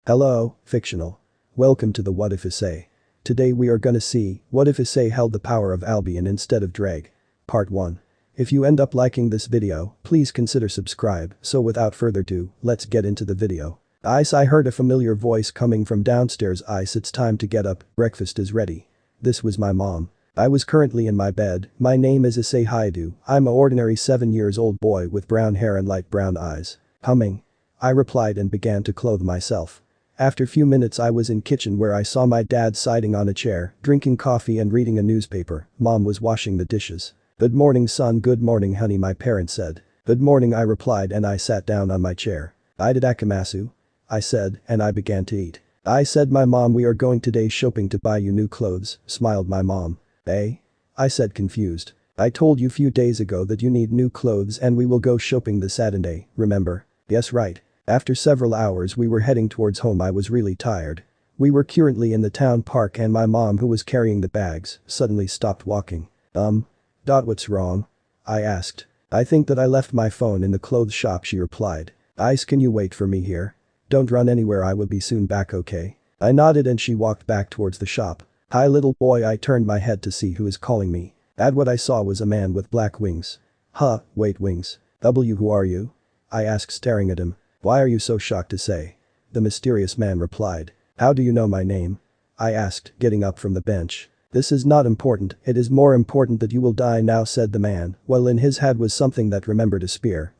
Hello, fictional. Welcome to the What If Essay. Today we are gonna see, what if Issei held the power of Albion instead of Ddraig? Part 1. If you end up liking this video, please consider subscribe, so without further ado, let's get into the video. I heard a familiar voice coming from downstairs. It's time to get up, breakfast is ready. This was my mom. I was currently in my bed. My name is Issei Hyoudou. I'm a ordinary 7 years old boy with brown hair and light brown eyes. Humming. I replied and began to clothe myself. After few minutes I was in kitchen where I saw my dad sitting on a chair, drinking coffee and reading a newspaper. Mom was washing the dishes. Good morning son, good morning honey, my parents said. Good morning, I replied, and I sat down on my chair. I did akamasu, I said, and I began to eat. I said, my mom, we are going today shopping to buy you new clothes, smiled my mom. Eh? I said, confused. I told you few days ago that you need new clothes and we will go shopping this Saturday, remember? Yes, right. After several hours we were heading towards home. I was really tired. We were currently in the town park and my mom, who was carrying the bags, suddenly stopped walking. What's wrong? I asked. I think that I left my phone in the clothes shop, she replied. Can you wait for me here? Don't run anywhere, I will be soon back, okay? I nodded and she walked back towards the shop. Hi little boy, I turned my head to see who is calling me. What I saw was a man with black wings. Wait, wings. Who are you? I asked, staring at him. Why are you so shocked, Issei? The mysterious man replied. How do you know my name? I asked, getting up from the bench. This is not important, it is more important that you will die now, said the man, while in his hand was something that remembered a spear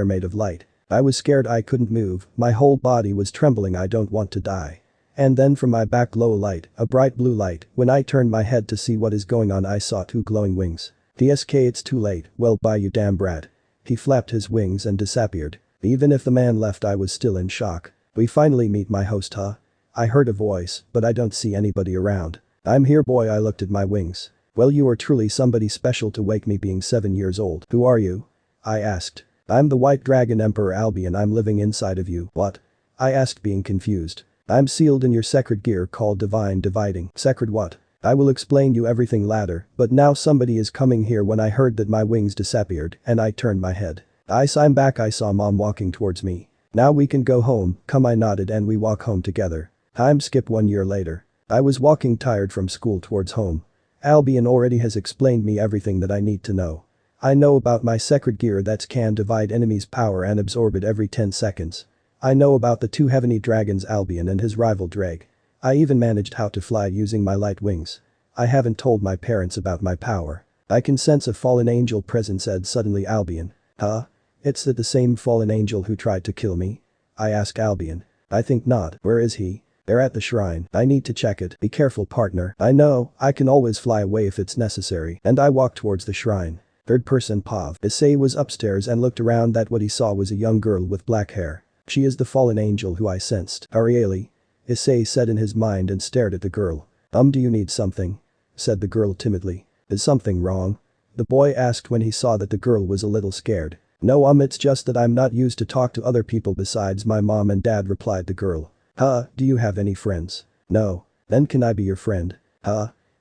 made of light. I was scared, I couldn't move, my whole body was trembling. I don't want to die. And then from my back glow a light, a bright blue light. When I turned my head to see what is going on, I saw two glowing wings. DSK, it's too late, well bye you damn brat. He flapped his wings and disappeared. Even if the man left, I was still in shock. We finally meet my host, huh? I heard a voice, but I don't see anybody around. I'm here boy, I looked at my wings. Well, you are truly somebody special to wake me being 7 years old. Who are you? I asked. I'm the White Dragon Emperor Albion, I'm living inside of you. What? I asked, being confused. I'm sealed in your sacred gear called Divine Dividing. Sacred what? I will explain you everything later, but now somebody is coming here. When I heard that my wings disappeared and I turned my head. I'm back. I saw mom walking towards me. Now we can go home, come, I nodded and we walk home together. Skip 1 year later. I was walking tired from school towards home. Albion already has explained me everything that I need to know. I know about my sacred gear that can divide enemies' power and absorb it every 10 seconds. I know about the two heavenly dragons Albion and his rival Ddraig. I even managed how to fly using my light wings. I haven't told my parents about my power. I can sense a fallen angel presence, said suddenly Albion. Huh? It's the same fallen angel who tried to kill me? I asked Albion. I think not. Where is he? They're at the shrine. I need to check it. Be careful partner. I know, I can always fly away if it's necessary. And I walked towards the shrine. Third person Pav. Issei was upstairs and looked around. That what he saw was a young girl with black hair. She is the fallen angel who I sensed. Really? Issei said in his mind and stared at the girl. Do you need something? Said the girl timidly. Is something wrong? The boy asked when he saw that the girl was a little scared. No, it's just that I'm not used to talk to other people besides my mom and dad, replied the girl. Do you have any friends? No. Then can I be your friend?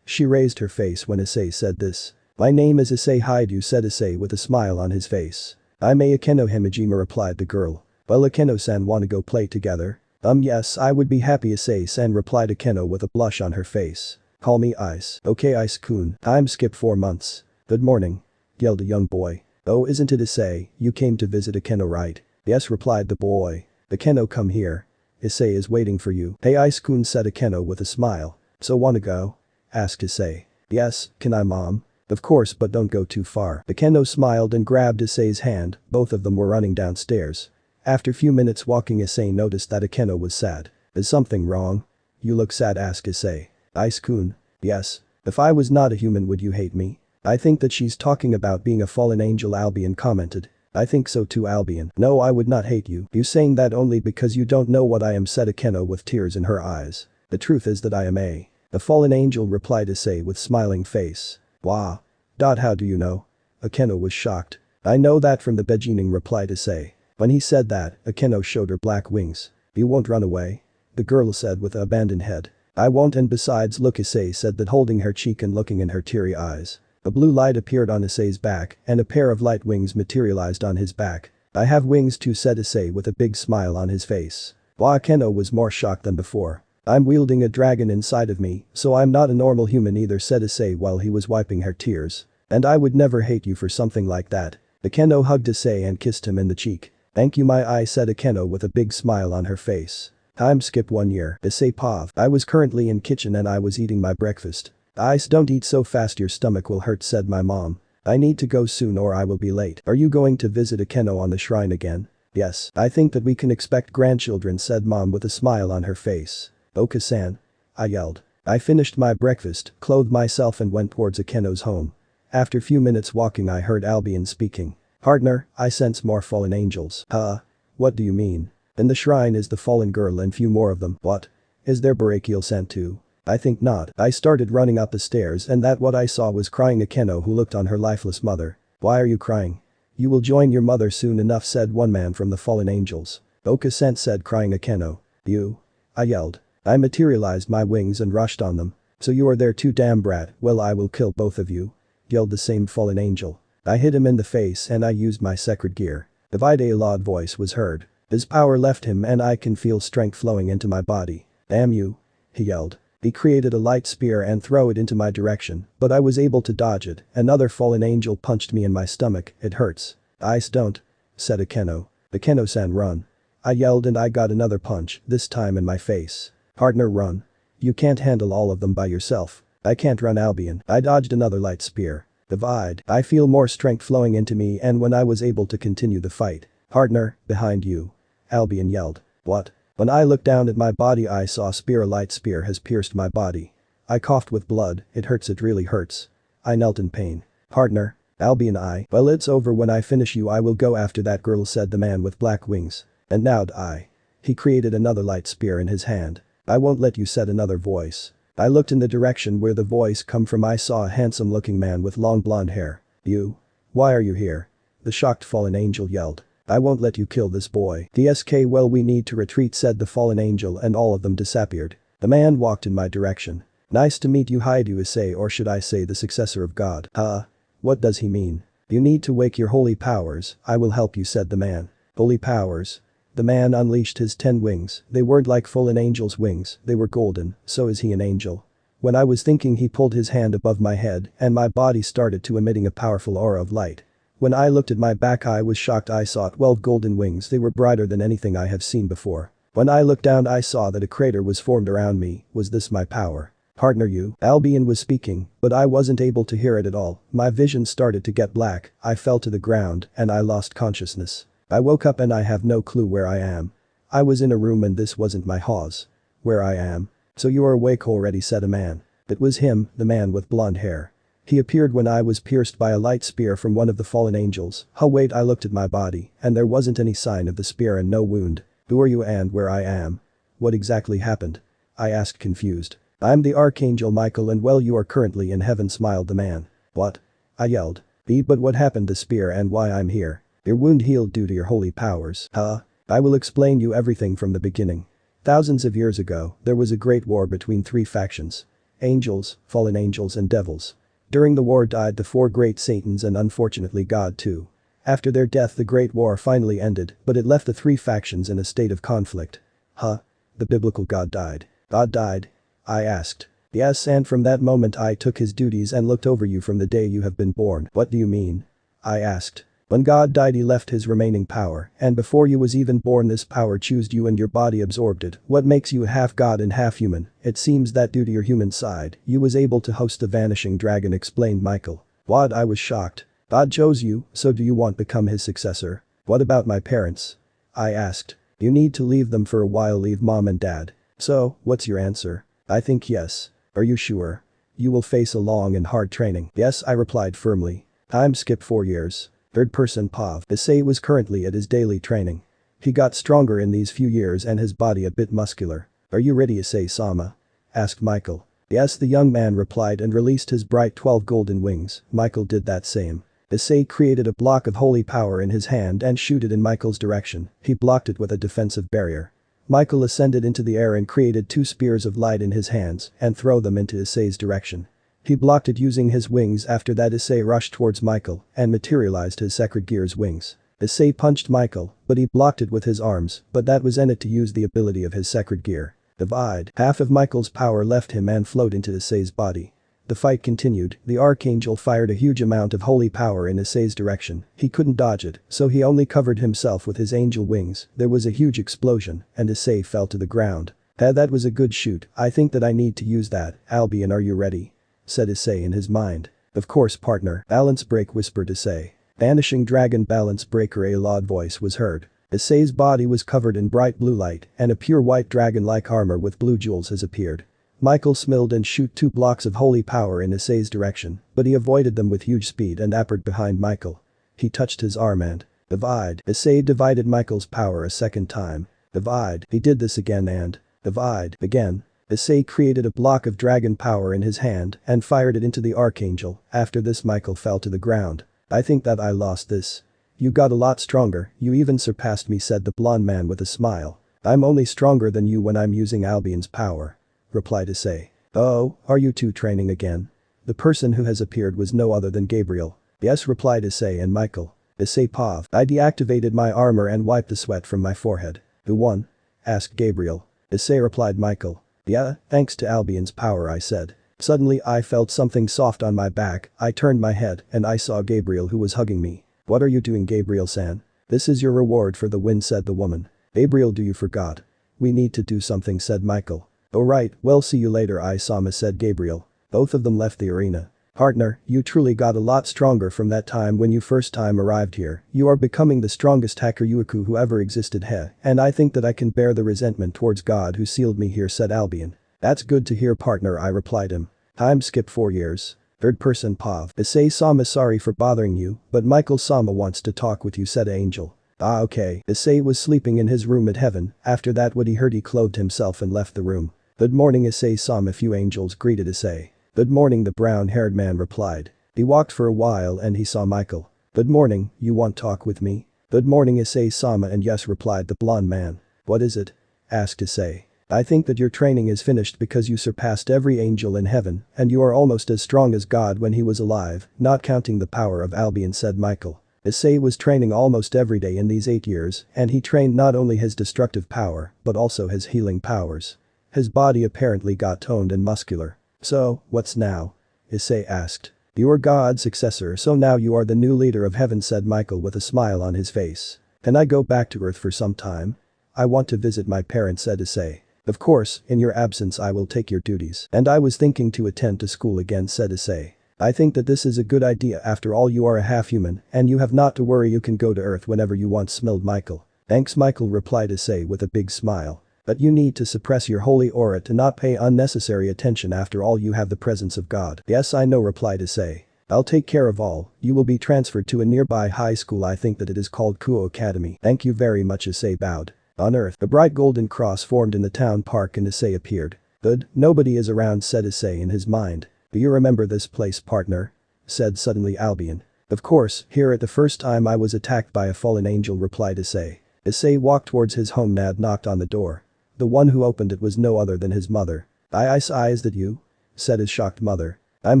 She raised her face when Issei said this. My name is Issei Hyoudou, said Issei with a smile on his face. I'm a Akeno Himejima, replied the girl. Well, Akeno-san, wanna go play together? Yes, I would be happy, Issei-san, replied Akeno with a blush on her face. Call me Ice. Okay, Ice-kun. I'm Skip 4 months. Good morning, yelled a young boy. Oh, isn't it Issei? You came to visit Akeno, right? Yes, replied the boy. Akeno, come here. Issei is waiting for you. Hey Ice-kun, said Akeno with a smile. So wanna go? Asked Issei. Yes, can I mom? Of course, but don't go too far. Akeno smiled and grabbed Issei's hand. Both of them were running downstairs. After few minutes walking, Issei noticed that Akeno was sad. Is something wrong? You look sad, asked Issei. Ice-kun. Yes. If I was not a human, would you hate me? I think that she's talking about being a fallen angel, Albion commented. I think so too, Albion. No, I would not hate you. You saying that only because you don't know what I am, said Akeno with tears in her eyes. The truth is that I am a fallen angel, replied Issei with smiling face. Wow. How do you know? Akeno was shocked. I know that from the beginning, replied Issei. When he said that, Akeno showed her black wings. You won't run away? The girl said with an abandoned head. I won't, and besides, look, Issei said that, holding her cheek and looking in her teary eyes. A blue light appeared on Issei's back and a pair of light wings materialized on his back. I have wings too, said Issei with a big smile on his face. Akeno was more shocked than before. I'm wielding a dragon inside of me, so I'm not a normal human either, said Issei while he was wiping her tears. And I would never hate you for something like that. Akeno hugged Issei and kissed him in the cheek. Thank you my eye, said Akeno with a big smile on her face. Time skip 1 year, Issei paused. I was currently in kitchen and I was eating my breakfast. Ice, don't eat so fast, your stomach will hurt, said my mom. I need to go soon or I will be late. Are you going to visit Akeno on the shrine again? Yes, I think that we can expect grandchildren, said mom with a smile on her face. Oka-san. I yelled. I finished my breakfast, clothed myself and went towards Akeno's home. After few minutes walking I heard Albion speaking. Partner, I sense more fallen angels. Huh? What do you mean? In the shrine is the fallen girl and few more of them. What? Is there brachial sent too? I think not. I started running up the stairs and that what I saw was crying Akeno, who looked on her lifeless mother. Why are you crying? You will join your mother soon enough, said one man from the fallen angels. Oka-san said, crying Akeno. You? I yelled. I materialized my wings and rushed on them. So you are there too, damn brat, well I will kill both of you. Yelled the same fallen angel. I hit him in the face and I used my sacred gear. The Vide loud voice was heard. His power left him and I can feel strength flowing into my body. Damn you. He yelled. He created a light spear and threw it into my direction, but I was able to dodge it. Another fallen angel punched me in my stomach. It hurts. Ice, don't. Said Akeno. Akeno-san, run. I yelled and I got another punch, this time in my face. Partner, run. You can't handle all of them by yourself. I can't run, Albion. I dodged another light spear. Divide. I feel more strength flowing into me and when I was able to continue the fight. Partner, behind you. Albion yelled. What? When I looked down at my body I saw a spear. A light spear has pierced my body. I coughed with blood. It hurts, it really hurts. I knelt in pain. Partner. Albion, well, it's over. When I finish you I will go after that girl, said the man with black wings. And now I. He created another light spear in his hand. I won't let you, said another voice. I looked in the direction where the voice come from. I saw a handsome looking man with long blonde hair. You? Why are you here? The shocked fallen angel yelled. I won't let you kill this boy. TSK, well, we need to retreat, said the fallen angel, and all of them disappeared. The man walked in my direction. Nice to meet you, Hyoudou Issei, or should I say the successor of God. Huh? What does he mean? You need to wake your holy powers. I will help you, said the man. Holy powers? The man unleashed his 10 wings. They weren't like fallen angel's wings, they were golden. So is he an angel? When I was thinking, he pulled his hand above my head and my body started to emitting a powerful aura of light. When I looked at my back I was shocked. I saw 12 golden wings. They were brighter than anything I have seen before. When I looked down I saw that a crater was formed around me. Was this my power? Partner, you? Albion was speaking, but I wasn't able to hear it at all. My vision started to get black. I fell to the ground and I lost consciousness. I woke up and I have no clue where I am. I was in a room and this wasn't my house. Where I am? So you are awake already, said a man. It was him, the man with blonde hair. He appeared when I was pierced by a light spear from one of the fallen angels. Oh wait, I looked at my body and there wasn't any sign of the spear and no wound. Who are you and where I am? What exactly happened? I asked, confused. I'm the Archangel Michael and well, you are currently in heaven, smiled the man. What? I yelled. But what happened to spear and why I'm here? Your wound healed due to your holy powers. Huh? I will explain you everything from the beginning. Thousands of years ago, there was a great war between 3 factions. Angels, fallen angels and devils. During the war died the 4 great Satans and unfortunately God too. After their death the great war finally ended, but it left the 3 factions in a state of conflict. Huh? The biblical God died. God died? I asked. Yes, and from that moment I took his duties and looked over you from the day you have been born. What do you mean? I asked. When God died he left his remaining power, and before you was even born this power chose you and your body absorbed it. What makes you half god and half human? It seems that due to your human side, you was able to host the vanishing dragon, explained Michael. What? I was shocked. God chose you, so do you want to become his successor? What about my parents? I asked. You need to leave them for a while, leave mom and dad. So, what's your answer? I think yes. Are you sure? You will face a long and hard training. Yes, I replied firmly. Time skip 4 years. Third person Pav. Issei was currently at his daily training. He got stronger in these few years and his body a bit muscular. Are you ready, Issei-sama? Asked Michael. Yes, the young man replied and released his bright 12 golden wings. Michael did that same. Issei created a block of holy power in his hand and shoot it in Michael's direction. He blocked it with a defensive barrier. Michael ascended into the air and created 2 spears of light in his hands and throw them into Issei's direction. He blocked it using his wings. After that Issei rushed towards Michael and materialized his sacred gear's wings. Issei punched Michael, but he blocked it with his arms, but that was in it to use the ability of his sacred gear. Divide. Half of Michael's power left him and flowed into Issei's body. The fight continued, the Archangel fired a huge amount of holy power in Issei's direction, he couldn't dodge it, so he only covered himself with his angel wings, there was a huge explosion, and Issei fell to the ground. That was a good shoot, I think that I need to use that, Albion are you ready? Said Issei in his mind. Of course partner, balance break whispered Issei. Vanishing dragon balance breaker a loud voice was heard. Issei's body was covered in bright blue light, and a pure white dragon-like armor with blue jewels has appeared. Michael smelled and shoot 2 blocks of holy power in Issei's direction, but he avoided them with huge speed and appeared behind Michael. He touched his arm and divide. Issei divided Michael's power a second time. Divide. He did this again and divide again. Issei created a block of dragon power in his hand and fired it into the Archangel. After this Michael fell to the ground. I think that I lost this. You got a lot stronger, you even surpassed me said the blonde man with a smile. I'm only stronger than you when I'm using Albion's power. Replied Issei. Oh, are you two training again? The person who has appeared was no other than Gabriel. Yes replied Issei and Michael. Issei paused. I deactivated my armor and wiped the sweat from my forehead. Who won? Asked Gabriel. Issei replied Michael. Yeah, thanks to Albion's power I said. Suddenly I felt something soft on my back, I turned my head and I saw Gabriel who was hugging me. What are you doing Gabriel-san? This is your reward for the win said the woman. Gabriel do you forgot? We need to do something said Michael. Oh right, well see you later Isama said Gabriel. Both of them left the arena. Partner, you truly got a lot stronger from that time when you first time arrived here, you are becoming the strongest hacker Yuiku who ever existed and I think that I can bear the resentment towards God who sealed me here said Albion. That's good to hear partner I replied him. Time skip 4 years. Third person Pav. Issei-sama sorry for bothering you, but Michael-sama wants to talk with you said Angel. Ah okay. Issei was sleeping in his room at heaven, after that what he heard he clothed himself and left the room. Good morning Issei-sama few angels greeted Issei. Good morning the brown-haired man replied. He walked for a while and he saw Michael. Good morning, you want talk with me? Good morning Issei-sama and yes replied the blonde man. What is it? Asked Issei. I think that your training is finished because you surpassed every angel in heaven and you are almost as strong as God when he was alive, not counting the power of Albion said Michael. Issei was training almost every day in these 8 years and he trained not only his destructive power but also his healing powers. His body apparently got toned and muscular. So, what's now? Issei asked. You are God's successor so now you are the new leader of heaven said Michael with a smile on his face. Can I go back to Earth for some time? I want to visit my parents said Issei. Of course, in your absence I will take your duties. And I was thinking to attend to school again said Issei. I think that this is a good idea after all you are a half-human and you have not to worry you can go to Earth whenever you want smiled Michael. Thanks Michael replied Issei with a big smile. But you need to suppress your holy aura to not pay unnecessary attention after all you have the presence of God. Yes I know replied Issei. I'll take care of all, you will be transferred to a nearby high school I think that it is called Kuo Academy. Thank you very much Issei bowed. On Earth, a bright golden cross formed in the town park and Issei appeared. Good, nobody is around said Issei in his mind. Do you remember this place partner? Said suddenly Albion. Of course, here at the first time I was attacked by a fallen angel replied Issei. Issei walked towards his home and knocked on the door. The one who opened it was no other than his mother. Is that you? Said his shocked mother. I'm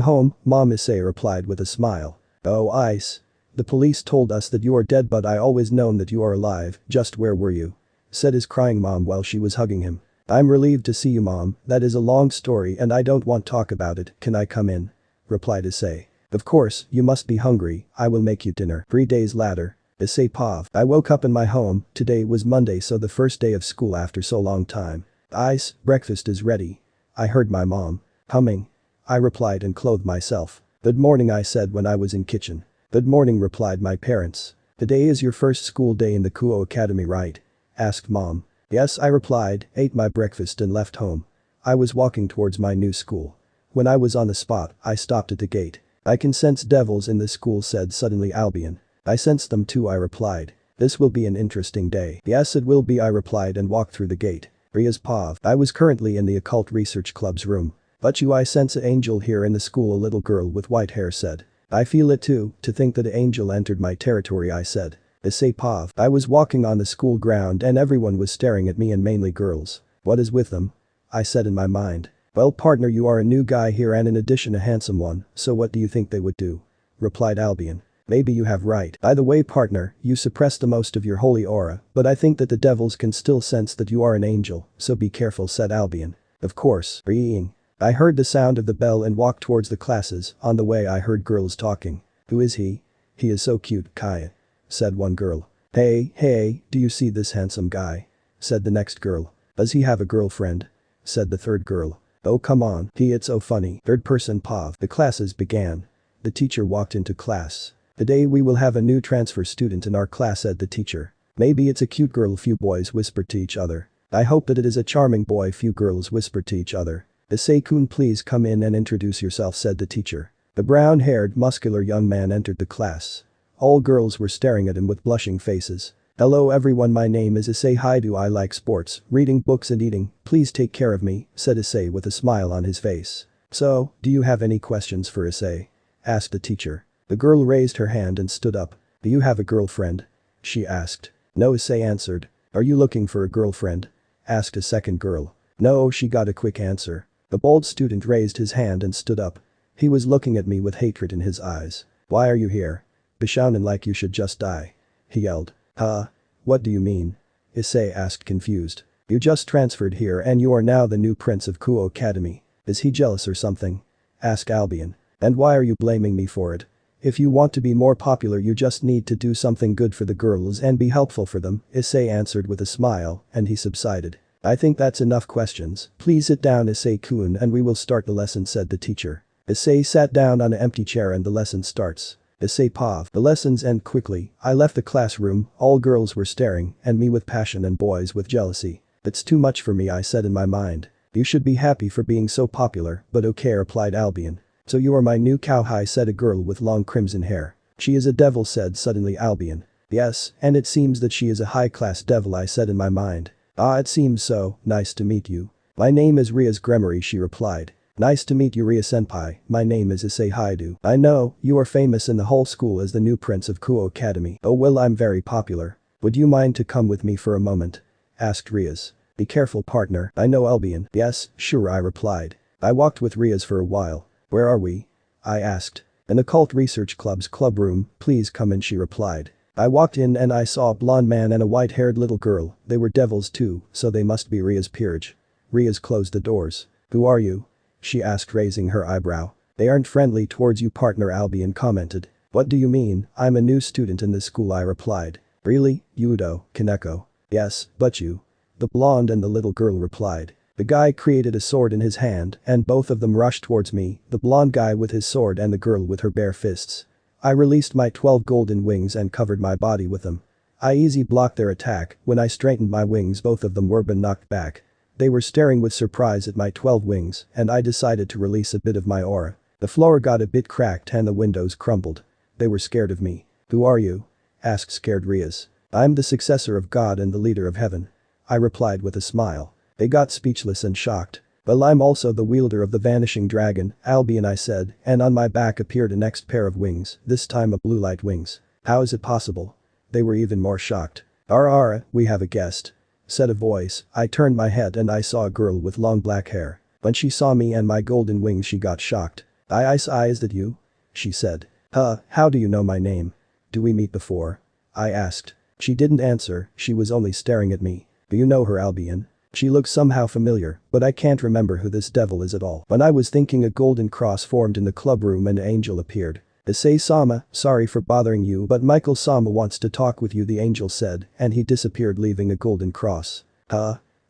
home, mom Issei replied with a smile. Oh Ice. The police told us that you are dead but I always known that you are alive, just where were you? Said his crying mom while she was hugging him. I'm relieved to see you mom, that is a long story and I don't want to talk about it, can I come in? Replied Issei. Of course, you must be hungry, I will make you dinner. 3 days later. Issei pav. I woke up in my home, today was Monday so the first day of school after so long time. Ice, breakfast is ready. I heard my mom humming. I replied and clothed myself. Good morning I said when I was in kitchen. Good morning replied my parents. Today is your first school day in the Kuo Academy right? Asked mom. Yes I replied, ate my breakfast and left home. I was walking towards my new school. When I was on the spot, I stopped at the gate. I can sense devils in this school said suddenly Albion. I sense them too I replied. This will be an interesting day. Yes it will be I replied and walked through the gate. Ria's pav. I was currently in the occult research club's room. But I sense an angel here in the school a little girl with white hair said. I feel it too, to think that an angel entered my territory I said. Issei pav. I was walking on the school ground and everyone was staring at me and mainly girls. What is with them? I said in my mind. Well partner you are a new guy here and in addition a handsome one, so what do you think they would do? Replied Albion. Maybe you have right. By the way, partner, you suppress the most of your holy aura, but I think that the devils can still sense that you are an angel, so be careful, said Albion. Of course. Reeing. I heard the sound of the bell and walked towards the classes. On the way I heard girls talking. Who is he? He is so cute, Kaya, said one girl. Hey, do you see this handsome guy? Said the next girl. Does he have a girlfriend? Said the third girl. Oh come on, it's so funny. Third person Pav. The classes began. The teacher walked into class. Today we will have a new transfer student in our class, said the teacher. Maybe it's a cute girl, few boys whispered to each other. I hope that it is a charming boy, few girls whispered to each other. Issei-kun, please come in and introduce yourself, said the teacher. The brown-haired, muscular young man entered the class. All girls were staring at him with blushing faces. Hello everyone, my name is Issei. Hyoudou. I like sports, reading books and eating. Please take care of me, said Issei with a smile on his face. So, do you have any questions for Issei? Asked the teacher. The girl raised her hand and stood up. Do you have a girlfriend? She asked. No, Issei answered. Are you looking for a girlfriend? Asked a second girl. No, she got a quick answer. The bald student raised his hand and stood up. He was looking at me with hatred in his eyes. Why are you here? Bishounen like you should just die. He yelled. Huh? What do you mean? Issei asked, confused. You just transferred here and you are now the new prince of Kuo Academy. Is he jealous or something? Asked Albion. And why are you blaming me for it? If you want to be more popular you just need to do something good for the girls and be helpful for them, Issei answered with a smile, and he subsided. I think that's enough questions. Please sit down, Issei-kun, and we will start the lesson, said the teacher. Issei sat down on an empty chair and the lesson starts. Issei Pav. The lessons end quickly. I left the classroom, all girls were staring, and me with passion and boys with jealousy. It's too much for me, I said in my mind. You should be happy for being so popular, but okay, replied Albion. So you are my new cowhide, said a girl with long crimson hair. She is a devil, said suddenly Albion. Yes, and it seems that she is a high-class devil, I said in my mind. Ah, it seems so. Nice to meet you. My name is Ria's Gremory, she replied. Nice to meet you, Ria-senpai. My name is Issei Hyoudou. I know, you are famous in the whole school as the new prince of Kuo Academy. Oh well, I'm very popular. Would you mind to come with me for a moment? Asked Rias. Be careful, partner. I know Albion. Yes, sure, I replied. I walked with Rias for a while. Where are we? I asked. In Occult Research Club's club room, please come in, she replied. I walked in and I saw a blonde man and a white-haired little girl. They were devils too, so they must be Ria's peerage. Rias closed the doors. Who are you? She asked, raising her eyebrow. They aren't friendly towards you, partner, Albion commented. What do you mean? I'm a new student in this school, I replied. Really? Hyoudou, Kaneko. Yes, but you. The blonde and the little girl replied. The guy created a sword in his hand and both of them rushed towards me, the blonde guy with his sword and the girl with her bare fists. I released my 12 golden wings and covered my body with them. I easy blocked their attack. When I straightened my wings, both of them were been knocked back. They were staring with surprise at my 12 wings and I decided to release a bit of my aura. The floor got a bit cracked and the windows crumbled. They were scared of me. Who are you? Asked scared Rias. I'm the successor of God and the leader of heaven. I replied with a smile. They got speechless and shocked. Well, I'm also the wielder of the vanishing dragon, Albion, I said, and on my back appeared a next pair of wings, this time a blue light wings. How is it possible? They were even more shocked. Ara, we have a guest. Said a voice. I turned my head and I saw a girl with long black hair. When she saw me and my golden wings she got shocked. Is that you? She said. How do you know my name? Do we meet before? I asked. She didn't answer, she was only staring at me. Do you know her, Albion? She looks somehow familiar, but I can't remember who this devil is at all. When I was thinking, a golden cross formed in the club room and an angel appeared. Issei-sama, sorry for bothering you, but Michael-sama wants to talk with you, the angel said, and he disappeared leaving a golden cross.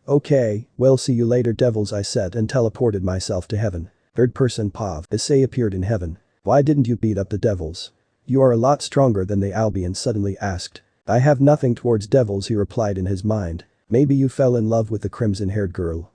Okay, well, see you later, devils, I said and teleported myself to heaven. Third person Pav. Issei appeared in heaven. Why didn't you beat up the devils? You are a lot stronger than they, Albion suddenly asked. I have nothing towards devils, he replied in his mind. Maybe you fell in love with the crimson-haired girl.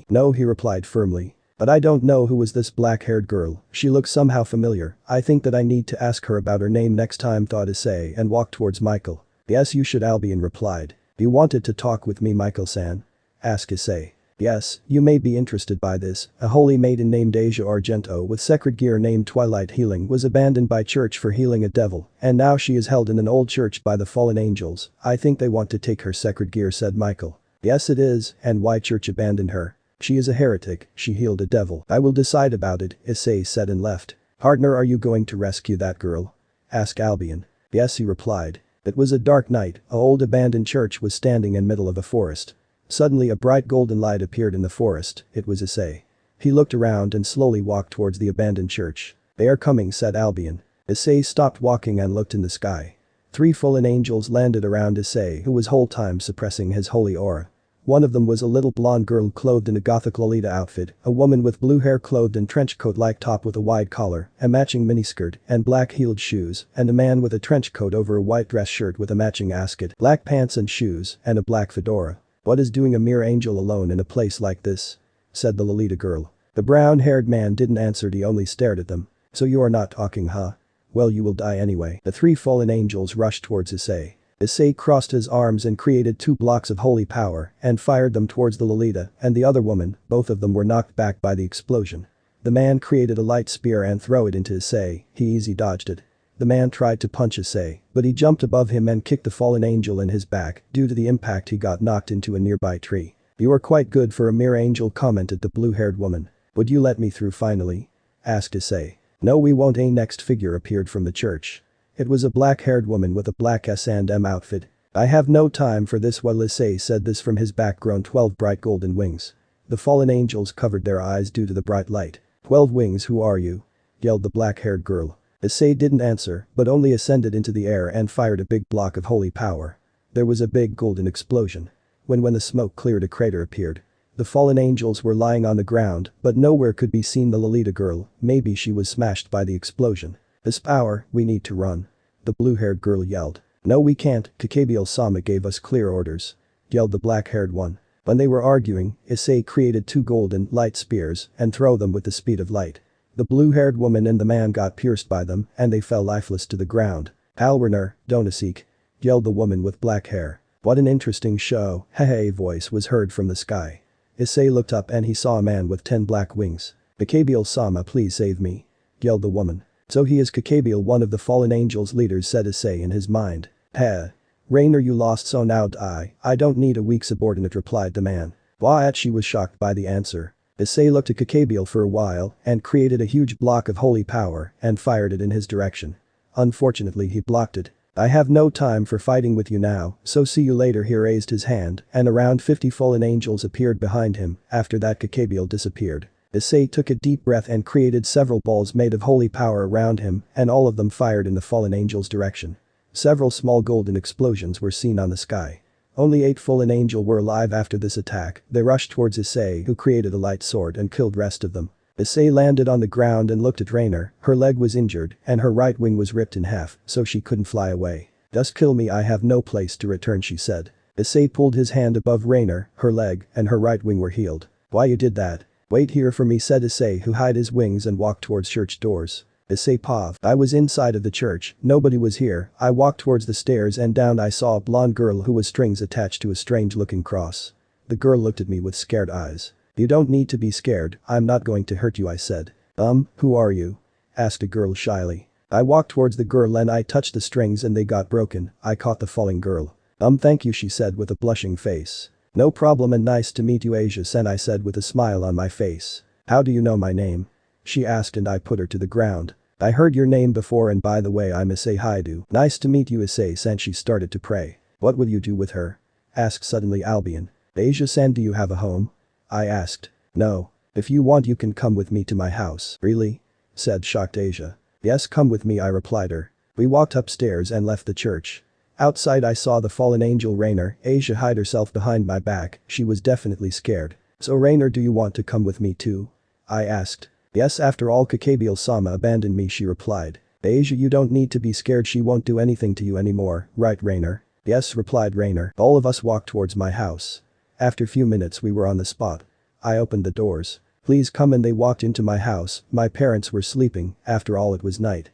No, he replied firmly. But I don't know who was this black-haired girl, she looks somehow familiar. I think that I need to ask her about her name next time, thought Issei and walked towards Michael. Yes, you should, Albion replied. You wanted to talk with me, Michael-san? Asked Issei. Yes, you may be interested by this. A holy maiden named Asia Argento with sacred gear named Twilight Healing was abandoned by church for healing a devil, and now she is held in an old church by the fallen angels. I think they want to take her sacred gear, said Michael. Yes it is, and why church abandoned her? She is a heretic, she healed a devil. I will decide about it, Issei said and left. Partner, are you going to rescue that girl? asked Albion. Yes, he replied. It was a dark night, an old abandoned church was standing in middle of a forest. Suddenly a bright golden light appeared in the forest, it was Issei. He looked around and slowly walked towards the abandoned church. They are coming, said Albion. Issei stopped walking and looked in the sky. 3 fallen angels landed around Issei, who was whole time suppressing his holy aura. One of them was a little blonde girl clothed in a gothic Lolita outfit, a woman with blue hair clothed in trench coat-like top with a wide collar, a matching miniskirt, and black-heeled shoes, and a man with a trench coat over a white dress shirt with a matching ascot, black pants and shoes, and a black fedora. What is doing a mere angel alone in a place like this? Said the Lolita girl. The brown-haired man didn't answer, he only stared at them. So you are not talking, huh? Well, you will die anyway. The 3 fallen angels rushed towards Issei. Issei crossed his arms and created 2 blocks of holy power and fired them towards the Lolita and the other woman, both of them were knocked back by the explosion. The man created a light spear and threw it into Issei, he easy dodged it. The man tried to punch Issei, but he jumped above him and kicked the fallen angel in his back, due to the impact he got knocked into a nearby tree. You are quite good for a mere angel, commented the blue-haired woman. Would you let me through finally? Asked Issei. No, we won't. A next figure appeared from the church. It was a black-haired woman with a black S&M outfit. I have no time for this. While Issei said this, from his back grown 12 bright golden wings. The fallen angels covered their eyes due to the bright light. 12 wings, who are you? Yelled the black-haired girl. Issei didn't answer, but only ascended into the air and fired a big block of holy power. There was a big golden explosion. When the smoke cleared, a crater appeared. The fallen angels were lying on the ground, but nowhere could be seen the Lolita girl, maybe she was smashed by the explosion. This power, we need to run. The blue-haired girl yelled. No, we can't, TheGRproject gave us clear orders. Yelled the black-haired one. When they were arguing, Issei created 2 golden light spears and threw them with the speed of light. The blue-haired woman and the man got pierced by them and they fell lifeless to the ground. Alwerner, don't seek. Yelled the woman with black hair. What an interesting show, hehe. Voice was heard from the sky. Issei looked up and he saw a man with 10 black wings. TheGRproject, please save me. Yelled the woman. So he is TheGRproject, one of the fallen angels' leaders, said Issei in his mind. Heh. Rainer, you lost, so now I don't need a weak subordinate, replied the man. What? She was shocked by the answer. Issei looked at TheGRproject for a while and created a huge block of holy power and fired it in his direction. Unfortunately, he blocked it. I have no time for fighting with you now, so see you later. He raised his hand and around 50 fallen angels appeared behind him. After that, TheGRproject disappeared. Issei took a deep breath and created several balls made of holy power around him and all of them fired in the fallen angel's direction. Several small golden explosions were seen on the sky. Only 8 fallen angels were alive after this attack. They rushed towards Issei, who created a light sword and killed rest of them. Issei landed on the ground and looked at Rainer. Her leg was injured and her right wing was ripped in half, so she couldn't fly away. Just kill me, I have no place to return, she said. Issei pulled his hand above Rainer, her leg and her right wing were healed. Why you did that? Wait here for me, said Issei, who hid his wings and walked towards church doors. Issei paused. I was inside of the church, nobody was here. I walked towards the stairs and down I saw a blonde girl who was strings attached to a strange looking cross. The girl looked at me with scared eyes. You don't need to be scared, I'm not going to hurt you, I said. Who are you? Asked a girl shyly. I walked towards the girl and I touched the strings and they got broken. I caught the falling girl. Thank you, she said with a blushing face. No problem and nice to meet you, Asia-san, I said with a smile on my face. How do you know my name? She asked and I put her to the ground. I heard your name before and by the way I'm Issei Hyoudou. Nice to meet you, Issei-san. She started to pray. What will you do with her? Asked suddenly Albion. Asia-san, do you have a home? I asked. No. If you want you can come with me to my house. Really? Said shocked Asia. Yes, come with me, I replied her. We walked upstairs and left the church. Outside I saw the fallen angel Rainer. Asia hid herself behind my back, she was definitely scared. So Rainer, do you want to come with me too? I asked. Yes, after all TheGRproject abandoned me, she replied. Asia, you don't need to be scared, she won't do anything to you anymore, right Rainer? Yes, replied Rainer. All of us walked towards my house. After few minutes we were on the spot. I opened the doors. Please come, and they walked into my house. My parents were sleeping, after all it was night.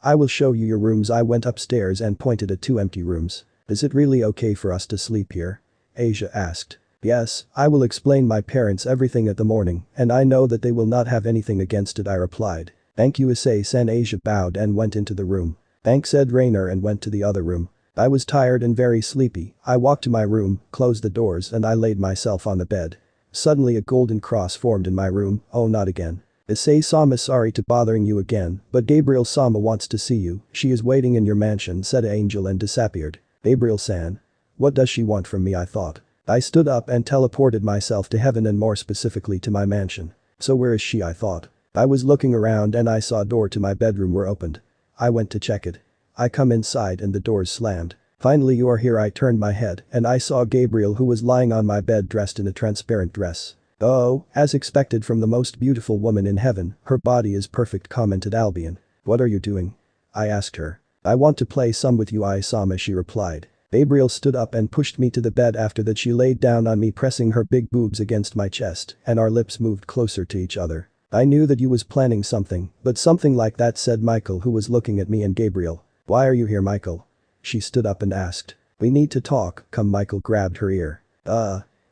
I will show you your rooms. I went upstairs and pointed at 2 empty rooms. Is it really okay for us to sleep here? Asia asked. Yes, I will explain my parents everything at the morning and I know that they will not have anything against it, I replied. Thank you, Issei-san. Asia bowed and went into the room. Thanks, said Rainer and went to the other room. I was tired and very sleepy. I walked to my room, closed the doors and I laid myself on the bed. Suddenly a golden cross formed in my room. Oh, not again. Issei-sama, sorry to bothering you again, but Gabriel-sama wants to see you, she is waiting in your mansion, said Angel and disappeared. Gabriel-san? What does she want from me, I thought. I stood up and teleported myself to heaven and more specifically to my mansion. So where is she, I thought. I was looking around and I saw a door to my bedroom were opened. I went to check it. I come inside and the doors slammed. Finally you are here, I turned my head and I saw Gabriel who was lying on my bed dressed in a transparent dress. Oh, as expected from the most beautiful woman in heaven, her body is perfect, commented Albion. What are you doing? I asked her. I want to play some with you, Issei-sama, she replied. Gabriel stood up and pushed me to the bed. After that she laid down on me, pressing her big boobs against my chest, and our lips moved closer to each other. I knew that you was planning something, but something like that, said Michael, who was looking at me and Gabriel. Why are you here, Michael? She stood up and asked. We need to talk, come. Michael grabbed her ear.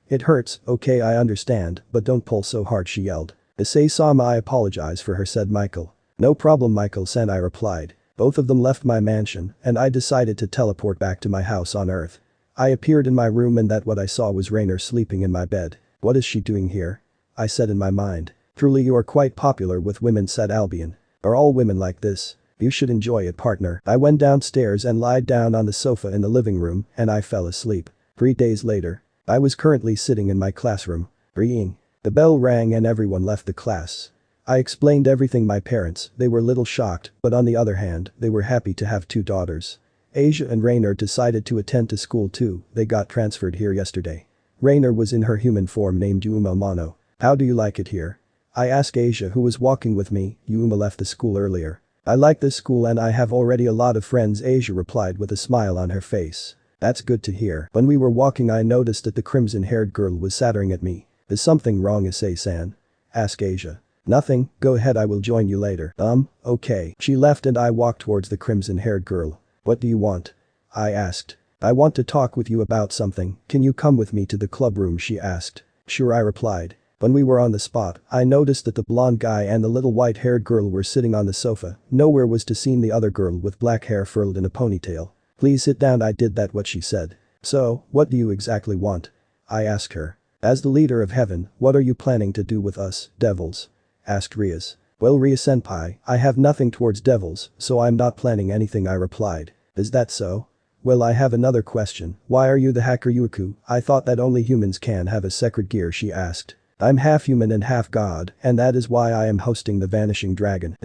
It hurts, okay, I understand, but don't pull so hard, she yelled. Issei-sama, I apologize for her, said Michael. No problem, Michael-san, I replied. Both of them left my mansion, and I decided to teleport back to my house on Earth. I appeared in my room and that what I saw was Rainer sleeping in my bed. What is she doing here? I said in my mind. Truly you are quite popular with women, said Albion. Are all women like this? You should enjoy it, partner. I went downstairs and lied down on the sofa in the living room and I fell asleep. 3 days later. I was currently sitting in my classroom. Ringing. The bell rang and everyone left the class. I explained everything my parents, they were little shocked, but on the other hand, they were happy to have 2 daughters. Asia and Rainer decided to attend to school too, they got transferred here yesterday. Rainer was in her human form named Yuma Mono. How do you like it here? I asked Asia, who was walking with me. Yuma left the school earlier. I like this school and I have already a lot of friends, Asia replied with a smile on her face. That's good to hear. When we were walking I noticed that the crimson-haired girl was staring at me. Is something wrong, Issei-san? Asked Asia. Nothing, go ahead, I will join you later. Okay. She left and I walked towards the crimson-haired girl. What do you want? I asked. I want to talk with you about something, can you come with me to the club room, she asked. Sure, I replied. When we were on the spot, I noticed that the blonde guy and the little white-haired girl were sitting on the sofa. Nowhere was to seen the other girl with black hair furled in a ponytail. Please sit down, I did that what she said. So, what do you exactly want? I asked her. As the leader of heaven, what are you planning to do with us, devils? Asked Rias. Well, Ria-senpai, I have nothing towards devils, so I'm not planning anything, I replied. Is that so? Well, I have another question, why are you the hacker Yuku? I thought that only humans can have a sacred gear, she asked. I'm half human and half god, and that is why I am hosting the Vanishing Dragon.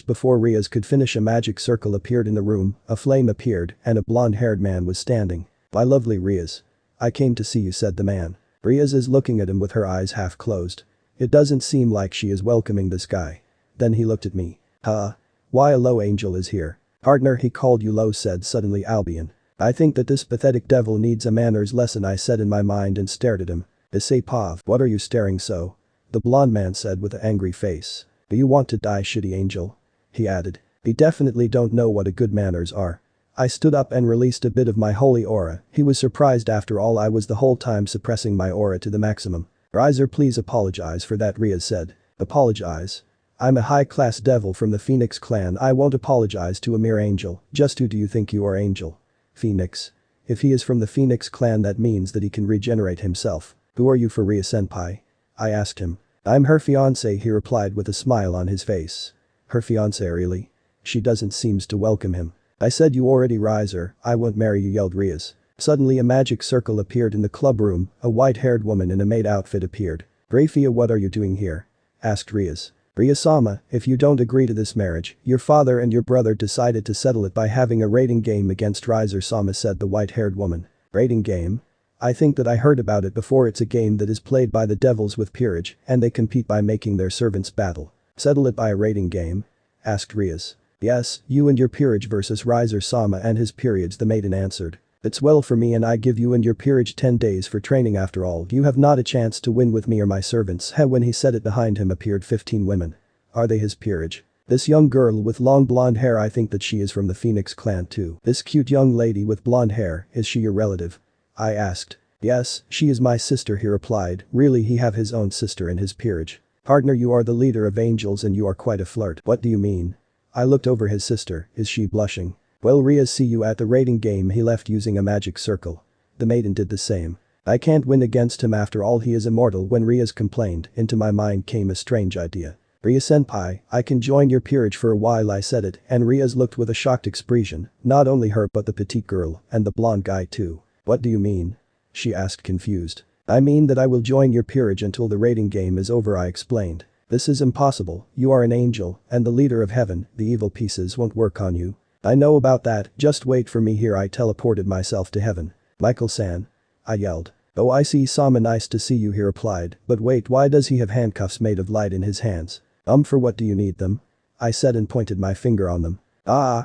Before Rias could finish, a magic circle appeared in the room, a flame appeared, and a blonde-haired man was standing. My lovely Rias. I came to see you, said the man. Rias is looking at him with her eyes half closed. It doesn't seem like she is welcoming this guy. Then he looked at me. Why a low angel is here. Partner, he called you low, said suddenly Albion. I think that this pathetic devil needs a manners lesson, I said in my mind and stared at him. Issei Pav, what are you staring so? The blonde man said with an angry face. Do you want to die, shitty angel? He added. He definitely don't know what a good manners are. I stood up and released a bit of my holy aura. He was surprised, after all I was the whole time suppressing my aura to the maximum. Riser, please apologize for that, Riaz said. Apologize? I'm a high-class devil from the Phoenix clan, I won't apologize to a mere angel. Just who do you think you are, angel? Phoenix. If he is from the Phoenix clan, that means that he can regenerate himself. Who are you for, Ria-senpai? I asked him. I'm her fiancé, he replied with a smile on his face. Her fiancé, really? She doesn't seems to welcome him. I said you already, Riser, I won't marry you, yelled Riaz. Suddenly a magic circle appeared in the club room, a white-haired woman in a maid outfit appeared. Rafia, what are you doing here? Asked Riaz. Ria-sama, if you don't agree to this marriage, your father and your brother decided to settle it by having a rating game against Riser-sama, said the white-haired woman. Rating game? I think that I heard about it before. It's a game that is played by the devils with peerage, and they compete by making their servants battle. Settle it by a rating game? Asked Riaz. Yes, you and your peerage versus Riser-sama and his periods, the maiden answered. It's well for me and I give you and your peerage 10 days for training. After all, you have not a chance to win with me or my servants. When he said it, behind him appeared 15 women. Are they his peerage? This young girl with long blonde hair, I think that she is from the Phoenix clan too. This cute young lady with blonde hair, is she your relative? I asked. Yes, she is my sister, he replied. Really, he have his own sister in his peerage. Partner, you are the leader of angels and you are quite a flirt. What do you mean? I looked over his sister, is she blushing? Well, Riaz, see you at the rating game. He left using a magic circle. The maiden did the same. I can't win against him, after all he is immortal. When Riaz complained, into my mind came a strange idea. Ria-senpai, I can join your peerage for a while, I said it, and Ria's looked with a shocked expression, not only her but the petite girl, and the blonde guy too. What do you mean? She asked confused. I mean that I will join your peerage until the raiding game is over, I explained. This is impossible, you are an angel, and the leader of heaven, the evil pieces won't work on you. I know about that, just wait for me here. I teleported myself to heaven. Michael-san. I yelled. Oh, I see Sama, nice to see you, he replied, but wait, why does he have handcuffs made of light in his hands? For what do you need them? I said and pointed my finger on them.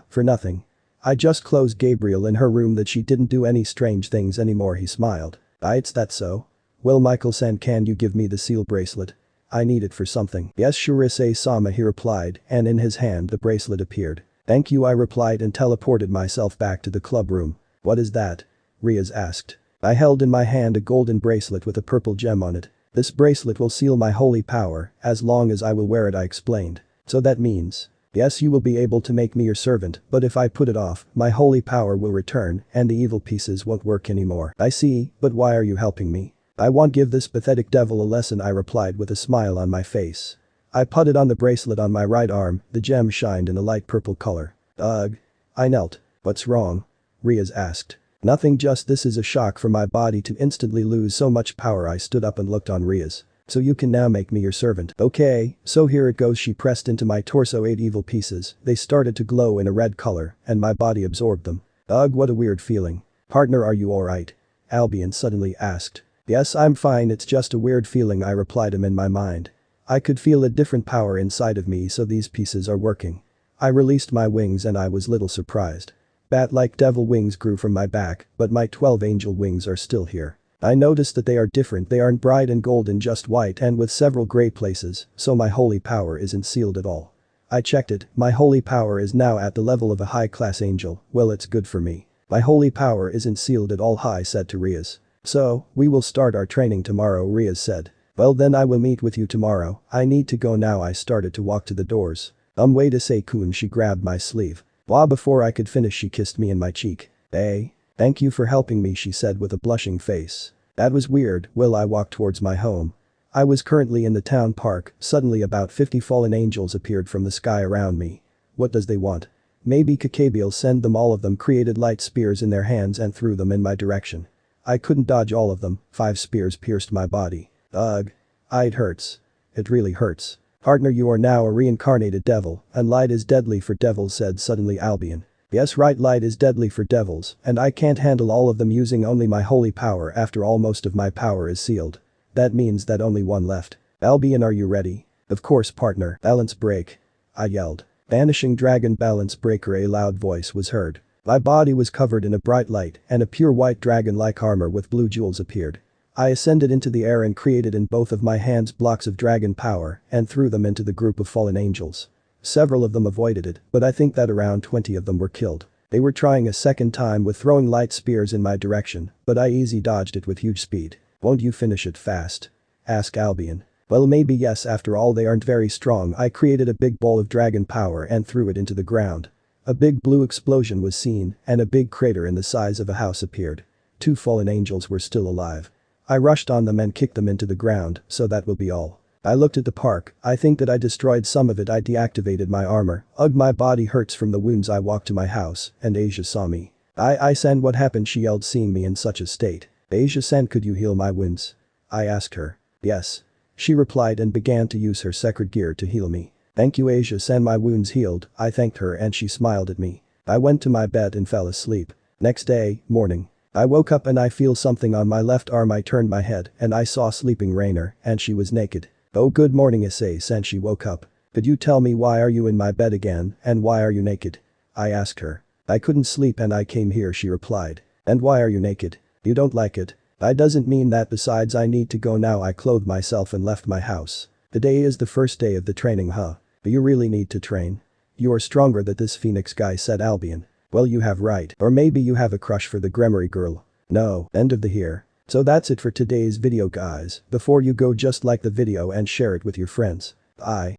For nothing. I just closed Gabriel in her room that she didn't do any strange things anymore, he smiled. It's that so? Well, Michael-san, can you give me the seal bracelet? I need it for something. Yes, sure, Issei-sama, he replied, and in his hand the bracelet appeared. Thank you, I replied and teleported myself back to the club room. What is that? Riaz asked. I held in my hand a golden bracelet with a purple gem on it. This bracelet will seal my holy power, as long as I will wear it, I explained. So that means, yes, you will be able to make me your servant, but if I put it off, my holy power will return, and the evil pieces won't work anymore. I see, but why are you helping me? I won't give this pathetic devil a lesson, I replied with a smile on my face. I put it on the bracelet on my right arm, the gem shined in a light purple color. Ugh. I knelt. What's wrong? Riaz asked. Nothing, just this is a shock for my body to instantly lose so much power. I stood up and looked on Riaz. So you can now make me your servant. Okay, so here it goes. She pressed into my torso 8 evil pieces, they started to glow in a red color, and my body absorbed them. Ugh, what a weird feeling. Partner, are you alright? Albion suddenly asked. Yes, I'm fine, it's just a weird feeling, I replied him in my mind. I could feel a different power inside of me, so these pieces are working. I released my wings and I was little surprised. Bat-like devil wings grew from my back, but my 12 angel wings are still here. I noticed that they are different, they aren't bright and golden, just white and with several gray places, so my holy power isn't sealed at all. I checked it, my holy power is now at the level of a high-class angel. Well, it's good for me. My holy power isn't sealed at all, I said to Riaz. So, we will start our training tomorrow, Riaz said. Well then I will meet with you tomorrow, I need to go now. I started to walk to the doors. Wait, Issei-kun, she grabbed my sleeve. Before I could finish she kissed me in my cheek. Hey. Thank you for helping me, she said with a blushing face. That was weird. Well, I walked towards my home. I was currently in the town park, suddenly about 50 fallen angels appeared from the sky around me. What does they want? Maybe Kakabi'll send them. All of them created light spears in their hands and threw them in my direction. I couldn't dodge all of them, 5 spears pierced my body. Ugh. It hurts. It really hurts. Partner, you are now a reincarnated devil, and light is deadly for devils, said suddenly Albion. Yes, right, light is deadly for devils, and I can't handle all of them using only my holy power. After all, most of my power is sealed. That means that only one left. Albion, are you ready? Of course, partner. Balance break. I yelled. Vanishing dragon balance breaker. A loud voice was heard. My body was covered in a bright light, and a pure white dragon-like armor with blue jewels appeared. I ascended into the air and created in both of my hands blocks of dragon power and threw them into the group of fallen angels. Several of them avoided it, but I think that around 20 of them were killed. They were trying a second time with throwing light spears in my direction, but I easy dodged it with huge speed. Won't you finish it fast? Asked Albion. Well, maybe yes, after all they aren't very strong. I created a big ball of dragon power and threw it into the ground. A big blue explosion was seen, and a big crater in the size of a house appeared. 2 fallen angels were still alive. I rushed on them and kicked them into the ground, so that will be all. I looked at the park, I think that I destroyed some of it. I deactivated my armor. Ugh, my body hurts from the wounds. I walked to my house, and Asia saw me. I-san, what happened? She yelled, seeing me in such a state. Asia-san, could you heal my wounds? I asked her. Yes. She replied and began to use her sacred gear to heal me. Thank you, Asia-san, my wounds healed. I thanked her and she smiled at me. I went to my bed and fell asleep. Next day, morning. I woke up and I feel something on my left arm. I turned my head and I saw sleeping Rainer, and she was naked. Oh, good morning, Issei-san. She woke up. Could you tell me why are you in my bed again and why are you naked? I asked her. I couldn't sleep and I came here, she replied. And why are you naked? You don't like it? I doesn't mean that, besides I need to go now. I clothed myself and left my house. Today is the first day of the training, huh? Do you really need to train? You are stronger than this Phoenix guy, said Albion. Well, you have right. Or maybe you have a crush for the Gremory girl. No, end of the here. So that's it for today's video, guys. Before you go, just like the video and share it with your friends. Bye.